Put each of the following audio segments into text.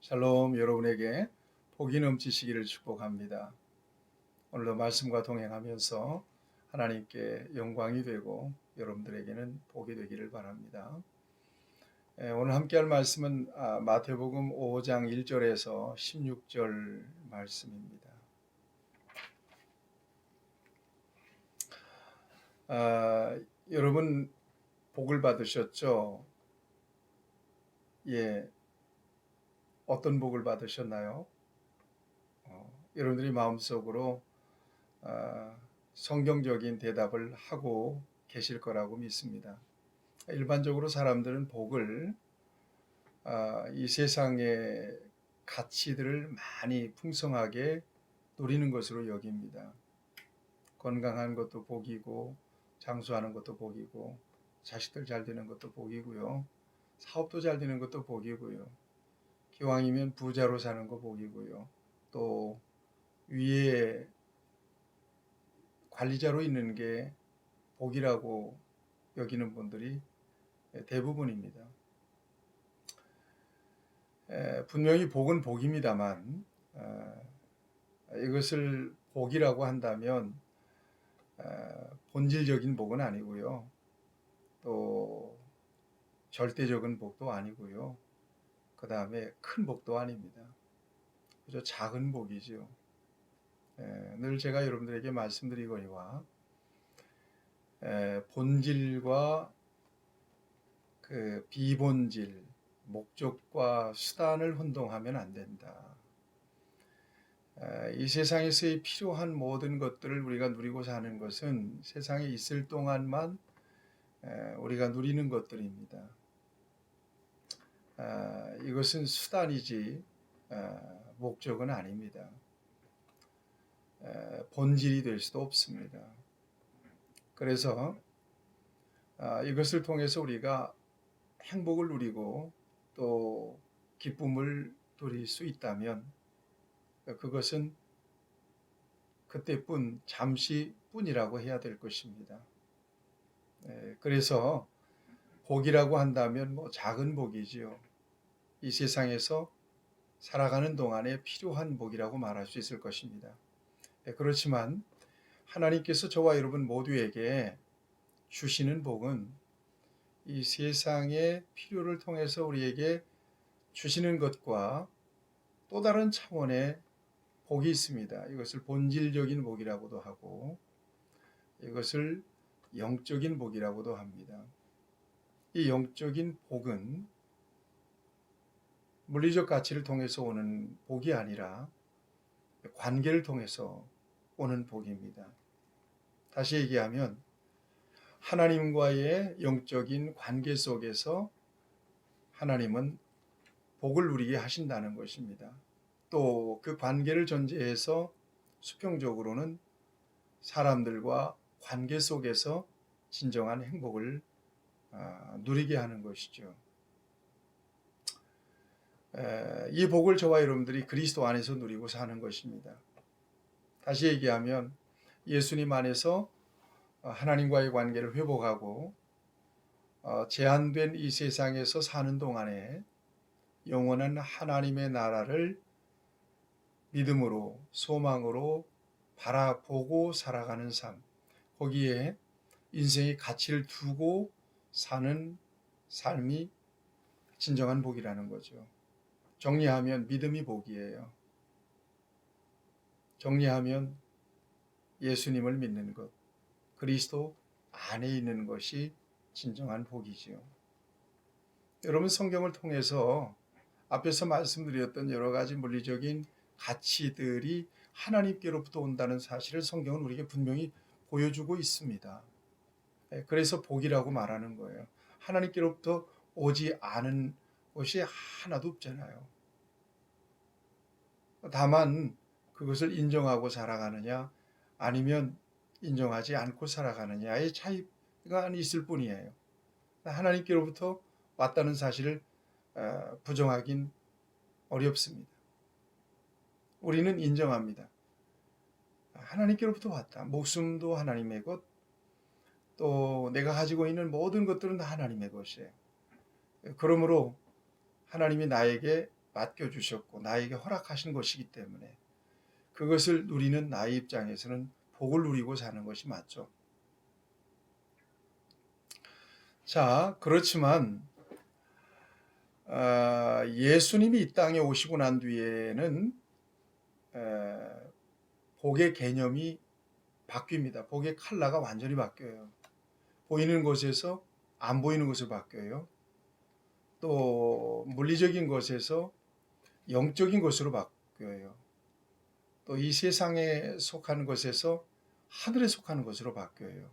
샬롬. 여러분에게 복이 넘치시기를 축복합니다. 오늘도 말씀과 동행하면서 하나님께 영광이 되고 여러분들에게는 복이 되기를 바랍니다. 오늘 함께할 말씀은 마태복음 5장 1절에서 16절 말씀입니다. 여러분 복을 받으셨죠? 예, 어떤 복을 받으셨나요? 여러분들이 마음속으로 성경적인 대답을 하고 계실 거라고 믿습니다. 일반적으로 사람들은 복을 이 세상의 가치들을 많이 풍성하게 누리는 것으로 여깁니다. 건강한 것도 복이고, 장수하는 것도 복이고, 자식들 잘 되는 것도 복이고요. 사업도 잘 되는 것도 복이고요. 기왕이면 부자로 사는 거 복이고요. 또 위에 관리자로 있는 게 복이라고 여기는 분들이 대부분입니다. 분명히 복은 복입니다만 이것을 복이라고 한다면 본질적인 복은 아니고요. 또 절대적인 복도 아니고요. 그 다음에 큰 복도 아닙니다. 그저 작은 복이죠. 늘 제가 여러분들에게 말씀드리거니와 본질과 그 비본질, 목적과 수단을 혼동하면 안 된다. 이 세상에서의 필요한 모든 것들을 우리가 누리고 사는 것은 세상에 있을 동안만 우리가 누리는 것들입니다. 이것은 수단이지 목적은 아닙니다. 본질이 될 수도 없습니다. 그래서 이것을 통해서 우리가 행복을 누리고 또 기쁨을 누릴 수 있다면 그것은 그때뿐, 잠시뿐이라고 해야 될 것입니다. 그래서 복이라고 한다면 작은 복이지요. 이 세상에서 살아가는 동안에 필요한 복이라고 말할 수 있을 것입니다. 그렇지만 하나님께서 저와 여러분 모두에게 주시는 복은 이 세상의 필요를 통해서 우리에게 주시는 것과 또 다른 차원의 복이 있습니다. 이것을 본질적인 복이라고도 하고 이것을 영적인 복이라고도 합니다. 이 영적인 복은 물리적 가치를 통해서 오는 복이 아니라 관계를 통해서 오는 복입니다. 다시 얘기하면 하나님과의 영적인 관계 속에서 하나님은 복을 누리게 하신다는 것입니다. 또 그 관계를 전제해서 수평적으로는 사람들과 관계 속에서 진정한 행복을 누리게 하는 것이죠. 이 복을 저와 여러분들이 그리스도 안에서 누리고 사는 것입니다. 다시 얘기하면 예수님 안에서 하나님과의 관계를 회복하고 제한된 이 세상에서 사는 동안에 영원한 하나님의 나라를 믿음으로 소망으로 바라보고 살아가는 삶, 거기에 인생의 가치를 두고 사는 삶이 진정한 복이라는 거죠. 정리하면 믿음이 복이에요. 정리하면 예수님을 믿는 것, 그리스도 안에 있는 것이 진정한 복이지요. 여러분 성경을 통해서 앞에서 말씀드렸던 여러 가지 물리적인 가치들이 하나님께로부터 온다는 사실을 성경은 우리에게 분명히 보여주고 있습니다. 그래서 복이라고 말하는 거예요. 하나님께로부터 오지 않은 것이 하나도 없잖아요. 다만 그것을 인정하고 살아가느냐 아니면 인정하지 않고 살아가느냐의 차이가 있을 뿐이에요. 하나님께로부터 왔다는 사실을 부정하긴 어렵습니다. 우리는 인정합니다. 하나님께로부터 왔다. 목숨도 하나님의 것, 또 내가 가지고 있는 모든 것들은 다 하나님의 것이에요. 그러므로 하나님이 나에게 맡겨주셨고 나에게 허락하신 것이기 때문에 그것을 누리는 나의 입장에서는 복을 누리고 사는 것이 맞죠. 자, 그렇지만 예수님이 이 땅에 오시고 난 뒤에는 복의 개념이 바뀝니다. 복의 컬러가 완전히 바뀌어요. 보이는 곳에서 안 보이는 곳으로 바뀌어요. 또 물리적인 것에서 영적인 것으로 바뀌어요. 또 이 세상에 속하는 것에서 하늘에 속하는 것으로 바뀌어요.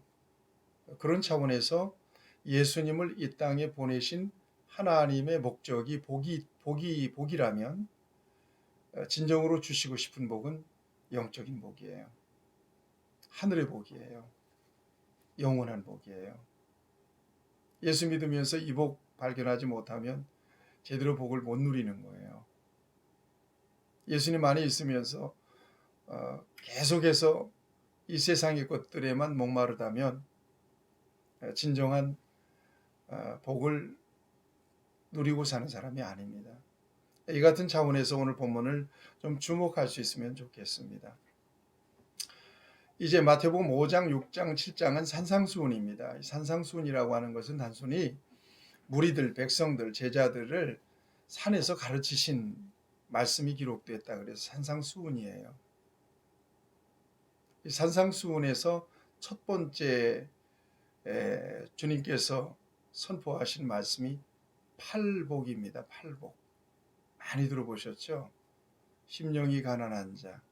그런 차원에서 예수님을 이 땅에 보내신 하나님의 목적이 복이라면 진정으로 주시고 싶은 복은 영적인 복이에요. 하늘의 복이에요. 영원한 복이에요. 예수 믿으면서 이 복 발견하지 못하면 제대로 복을 못 누리는 거예요. 예수님 안에 있으면서 계속해서 이 세상의 것들에만 목마르다면 진정한 복을 누리고 사는 사람이 아닙니다. 이 같은 차원에서 오늘 본문을 좀 주목할 수 있으면 좋겠습니다. 이제 마태복음 5장, 6장, 7장은 산상수훈입니다. 산상수훈이라고 하는 것은 단순히 무리들, 백성들, 제자들을 산에서 가르치신 말씀이 기록됐다 그래서 산상수훈이에요. 이 산상수훈에서 첫 번째 주님께서 선포하신 말씀이 팔복입니다. 팔복. 많이 들어보셨죠? 심령이 가난한 자,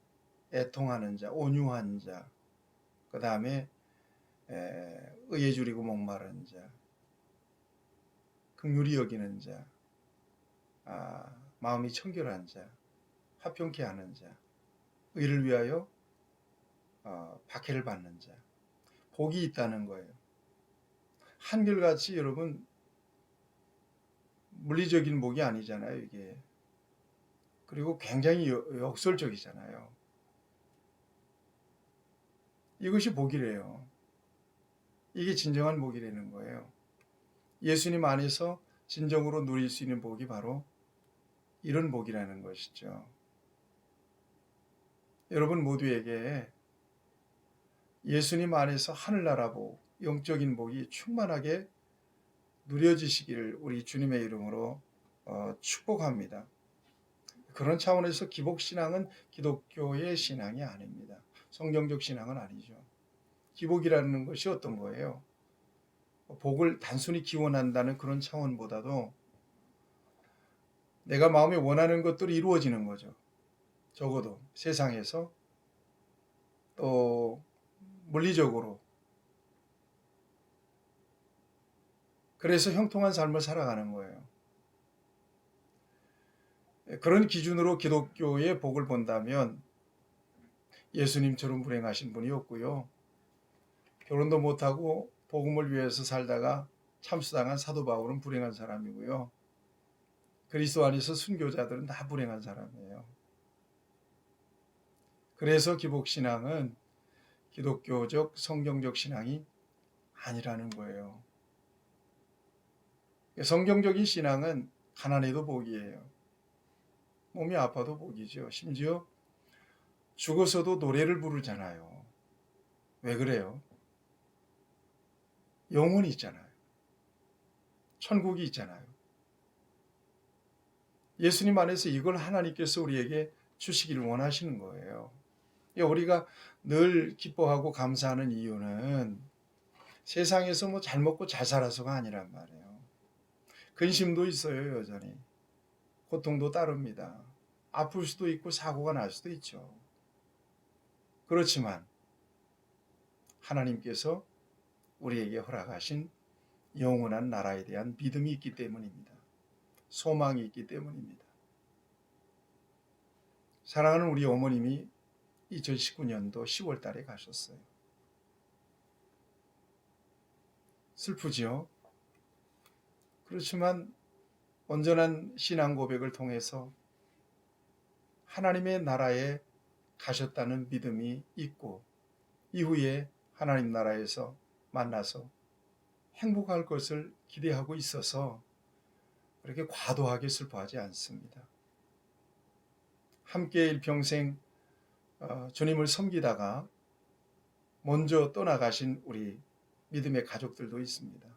애통하는 자, 온유한 자, 그 다음에 의에 줄이고 목마른 자, 긍휼히 여기는 자, 마음이 청결한 자, 화평케 하는 자, 의를 위하여 박해를 받는 자, 복이 있다는 거예요. 한결같이 여러분 물리적인 복이 아니잖아요, 이게. 그리고 굉장히 역설적이잖아요. 이것이 복이래요. 이게 진정한 복이라는 거예요. 예수님 안에서 진정으로 누릴 수 있는 복이 바로 이런 복이라는 것이죠. 여러분 모두에게 예수님 안에서 하늘나라 복, 영적인 복이 충만하게 누려지시기를 우리 주님의 이름으로 축복합니다. 그런 차원에서 기복신앙은 기독교의 신앙이 아닙니다. 성경적 신앙은 아니죠. 기복이라는 것이 어떤 거예요? 복을 단순히 기원한다는 그런 차원보다도 내가 마음에 원하는 것들이 이루어지는 거죠. 적어도 세상에서 또 물리적으로. 그래서 형통한 삶을 살아가는 거예요. 그런 기준으로 기독교의 복을 본다면 예수님처럼 불행하신 분이 없고요. 결혼도 못하고 복음을 위해서 살다가 참수당한 사도 바울은 불행한 사람이고요. 그리스도 안에서 순교자들은 다 불행한 사람이에요. 그래서 기복신앙은 기독교적 성경적 신앙이 아니라는 거예요. 성경적인 신앙은 가난해도 복이에요. 몸이 아파도 복이죠. 심지어 죽어서도 노래를 부르잖아요. 왜 그래요? 영혼이 있잖아요. 천국이 있잖아요. 예수님 안에서 이걸 하나님께서 우리에게 주시기를 원하시는 거예요. 우리가 늘 기뻐하고 감사하는 이유는 세상에서 뭐 잘 먹고 잘 살아서가 아니란 말이에요. 근심도 있어요, 여전히. 고통도 따릅니다. 아플 수도 있고 사고가 날 수도 있죠. 그렇지만 하나님께서 우리에게 허락하신 영원한 나라에 대한 믿음이 있기 때문입니다. 소망이 있기 때문입니다. 사랑하는 우리 어머님이 2019년도 10월 달에 가셨어요. 슬프지요? 그렇지만 온전한 신앙 고백을 통해서 하나님의 나라에 가셨다는 믿음이 있고 이후에 하나님 나라에서 만나서 행복할 것을 기대하고 있어서 그렇게 과도하게 슬퍼하지 않습니다. 함께 일평생 주님을 섬기다가 먼저 떠나가신 우리 믿음의 가족들도 있습니다.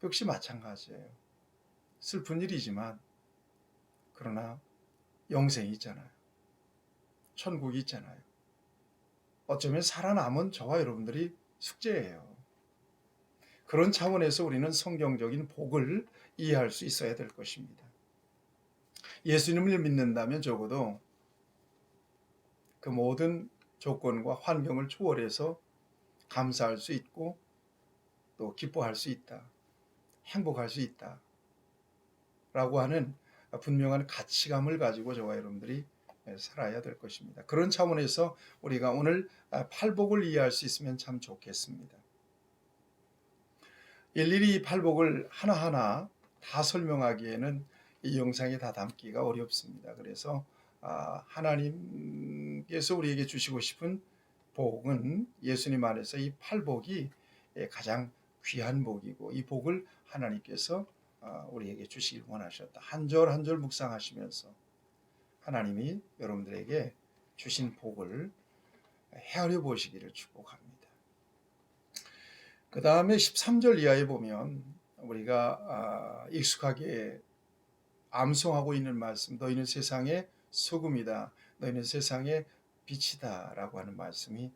역시 마찬가지예요. 슬픈 일이지만 그러나 영생이 있잖아요. 천국이 있잖아요. 어쩌면 살아남은 저와 여러분들이 숙제예요. 그런 차원에서 우리는 성경적인 복을 이해할 수 있어야 될 것입니다. 예수님을 믿는다면 적어도 그 모든 조건과 환경을 초월해서 감사할 수 있고 또 기뻐할 수 있다. 행복할 수 있다. 라고 하는 분명한 가치감을 가지고 저와 여러분들이 살아야 될 것입니다. 그런 차원에서 우리가 오늘 팔복을 이해할 수 있으면 참 좋겠습니다. 일일이 팔복을 하나하나 다 설명하기에는 이 영상에 다 담기가 어렵습니다. 그래서 하나님께서 우리에게 주시고 싶은 복은 예수님 안에서 이 팔복이 가장 귀한 복이고 이 복을 하나님께서 우리에게 주시길 원하셨다. 한 절 한 절 묵상하시면서 하나님이 여러분들에게 주신 복을 헤아려 보시기를 축복합니다. 그 다음에 13절 이하에 보면 우리가 익숙하게 암송하고 있는 말씀, 너희는 세상의 소금이다, 너희는 세상의 빛이다 라고 하는 말씀이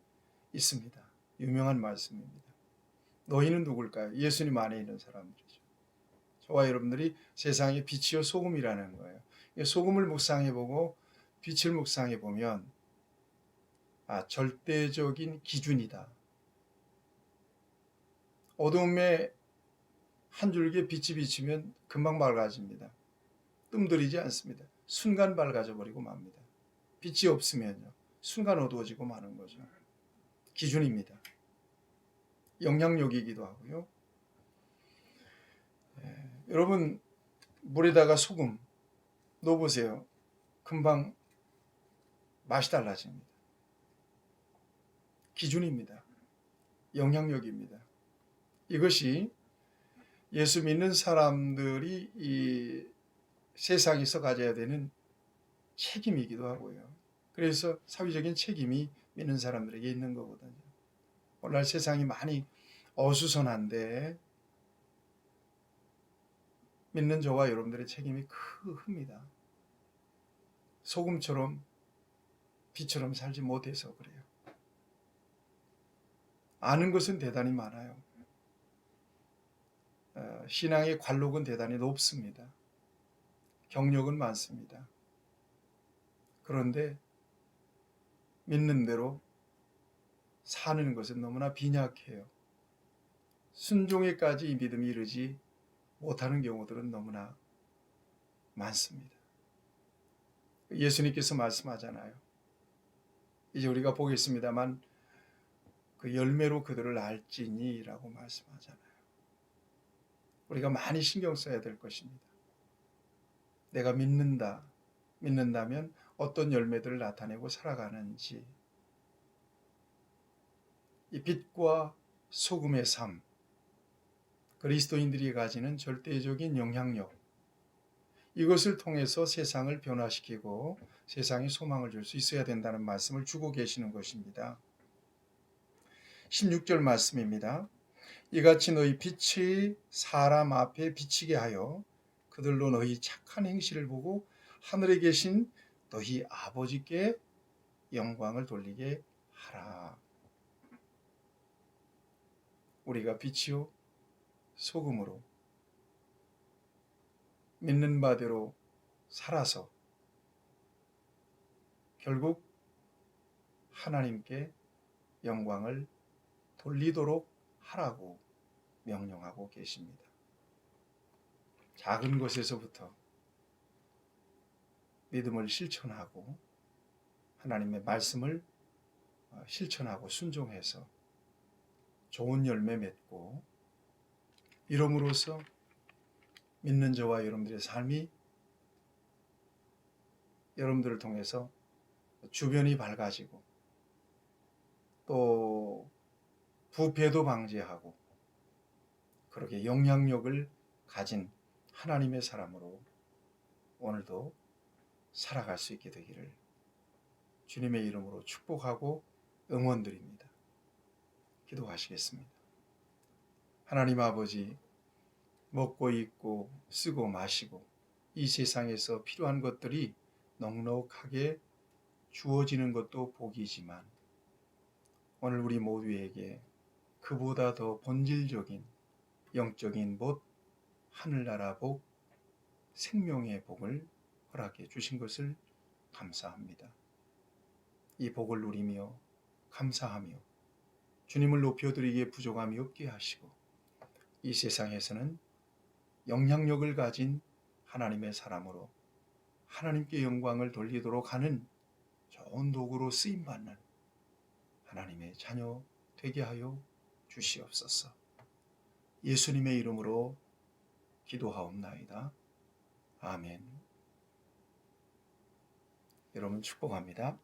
있습니다. 유명한 말씀입니다. 너희는 누굴까요? 예수님 안에 있는 사람들이죠. 저와 여러분들이 세상의 빛이요 소금이라는 거예요. 소금을 묵상해보고 빛을 묵상해보면 절대적인 기준이다. 어둠에 한 줄기 빛이 비치면 금방 밝아집니다. 뜸들이지 않습니다. 순간 밝아져 버리고 맙니다. 빛이 없으면요. 순간 어두워지고 마는 거죠. 기준입니다. 영향력이기도 하고요. 여러분 물에다가 소금 넣어보세요. 금방 맛이 달라집니다. 기준입니다. 영향력입니다. 이것이 예수 믿는 사람들이 이 세상에서 가져야 되는 책임이기도 하고요. 그래서 사회적인 책임이 믿는 사람들에게 있는 거거든요. 오늘날 세상이 많이 어수선한데 믿는 저와 여러분들의 책임이 큽니다. 소금처럼 빛처럼 살지 못해서 그래요. 아는 것은 대단히 많아요. 신앙의 관록은 대단히 높습니다. 경력은 많습니다. 그런데 믿는 대로 사는 것은 너무나 빈약해요. 순종에까지 이 믿음이 이르지 못하는 경우들은 너무나 많습니다. 예수님께서 말씀하잖아요. 이제 우리가 보겠습니다만 그 열매로 그들을 알지니 라고 말씀하잖아요. 우리가 많이 신경 써야 될 것입니다. 내가 믿는다면 어떤 열매들을 나타내고 살아가는지, 이 빛과 소금의 삶, 그리스도인들이 가지는 절대적인 영향력, 이것을 통해서 세상을 변화시키고 세상에 소망을 줄 수 있어야 된다는 말씀을 주고 계시는 것입니다. 16절 말씀입니다. 이같이 너희 빛이 사람 앞에 비치게 하여 그들로 너희 착한 행실을 보고 하늘에 계신 너희 아버지께 영광을 돌리게 하라. 우리가 빛이요 소금으로 믿는 바대로 살아서 결국 하나님께 영광을 돌리도록 하라고 명령하고 계십니다. 작은 것에서부터 믿음을 실천하고 하나님의 말씀을 실천하고 순종해서 좋은 열매 맺고 이름으로써 믿는 저와 여러분들의 삶이 여러분들을 통해서 주변이 밝아지고 또 부패도 방지하고 그렇게 영향력을 가진 하나님의 사람으로 오늘도 살아갈 수 있게 되기를 주님의 이름으로 축복하고 응원드립니다. 기도하시겠습니다. 하나님 아버지, 먹고 입고 쓰고 마시고 이 세상에서 필요한 것들이 넉넉하게 주어지는 것도 복이지만 오늘 우리 모두에게 그보다 더 본질적인 영적인 복, 하늘나라 복, 생명의 복을 허락해 주신 것을 감사합니다. 이 복을 누리며 감사하며 주님을 높여드리기에 부족함이 없게 하시고 이 세상에서는 영향력을 가진 하나님의 사람으로 하나님께 영광을 돌리도록 하는 좋은 도구로 쓰임받는 하나님의 자녀 되게 하여 주시옵소서. 예수님의 이름으로 기도하옵나이다. 아멘. 여러분 축복합니다.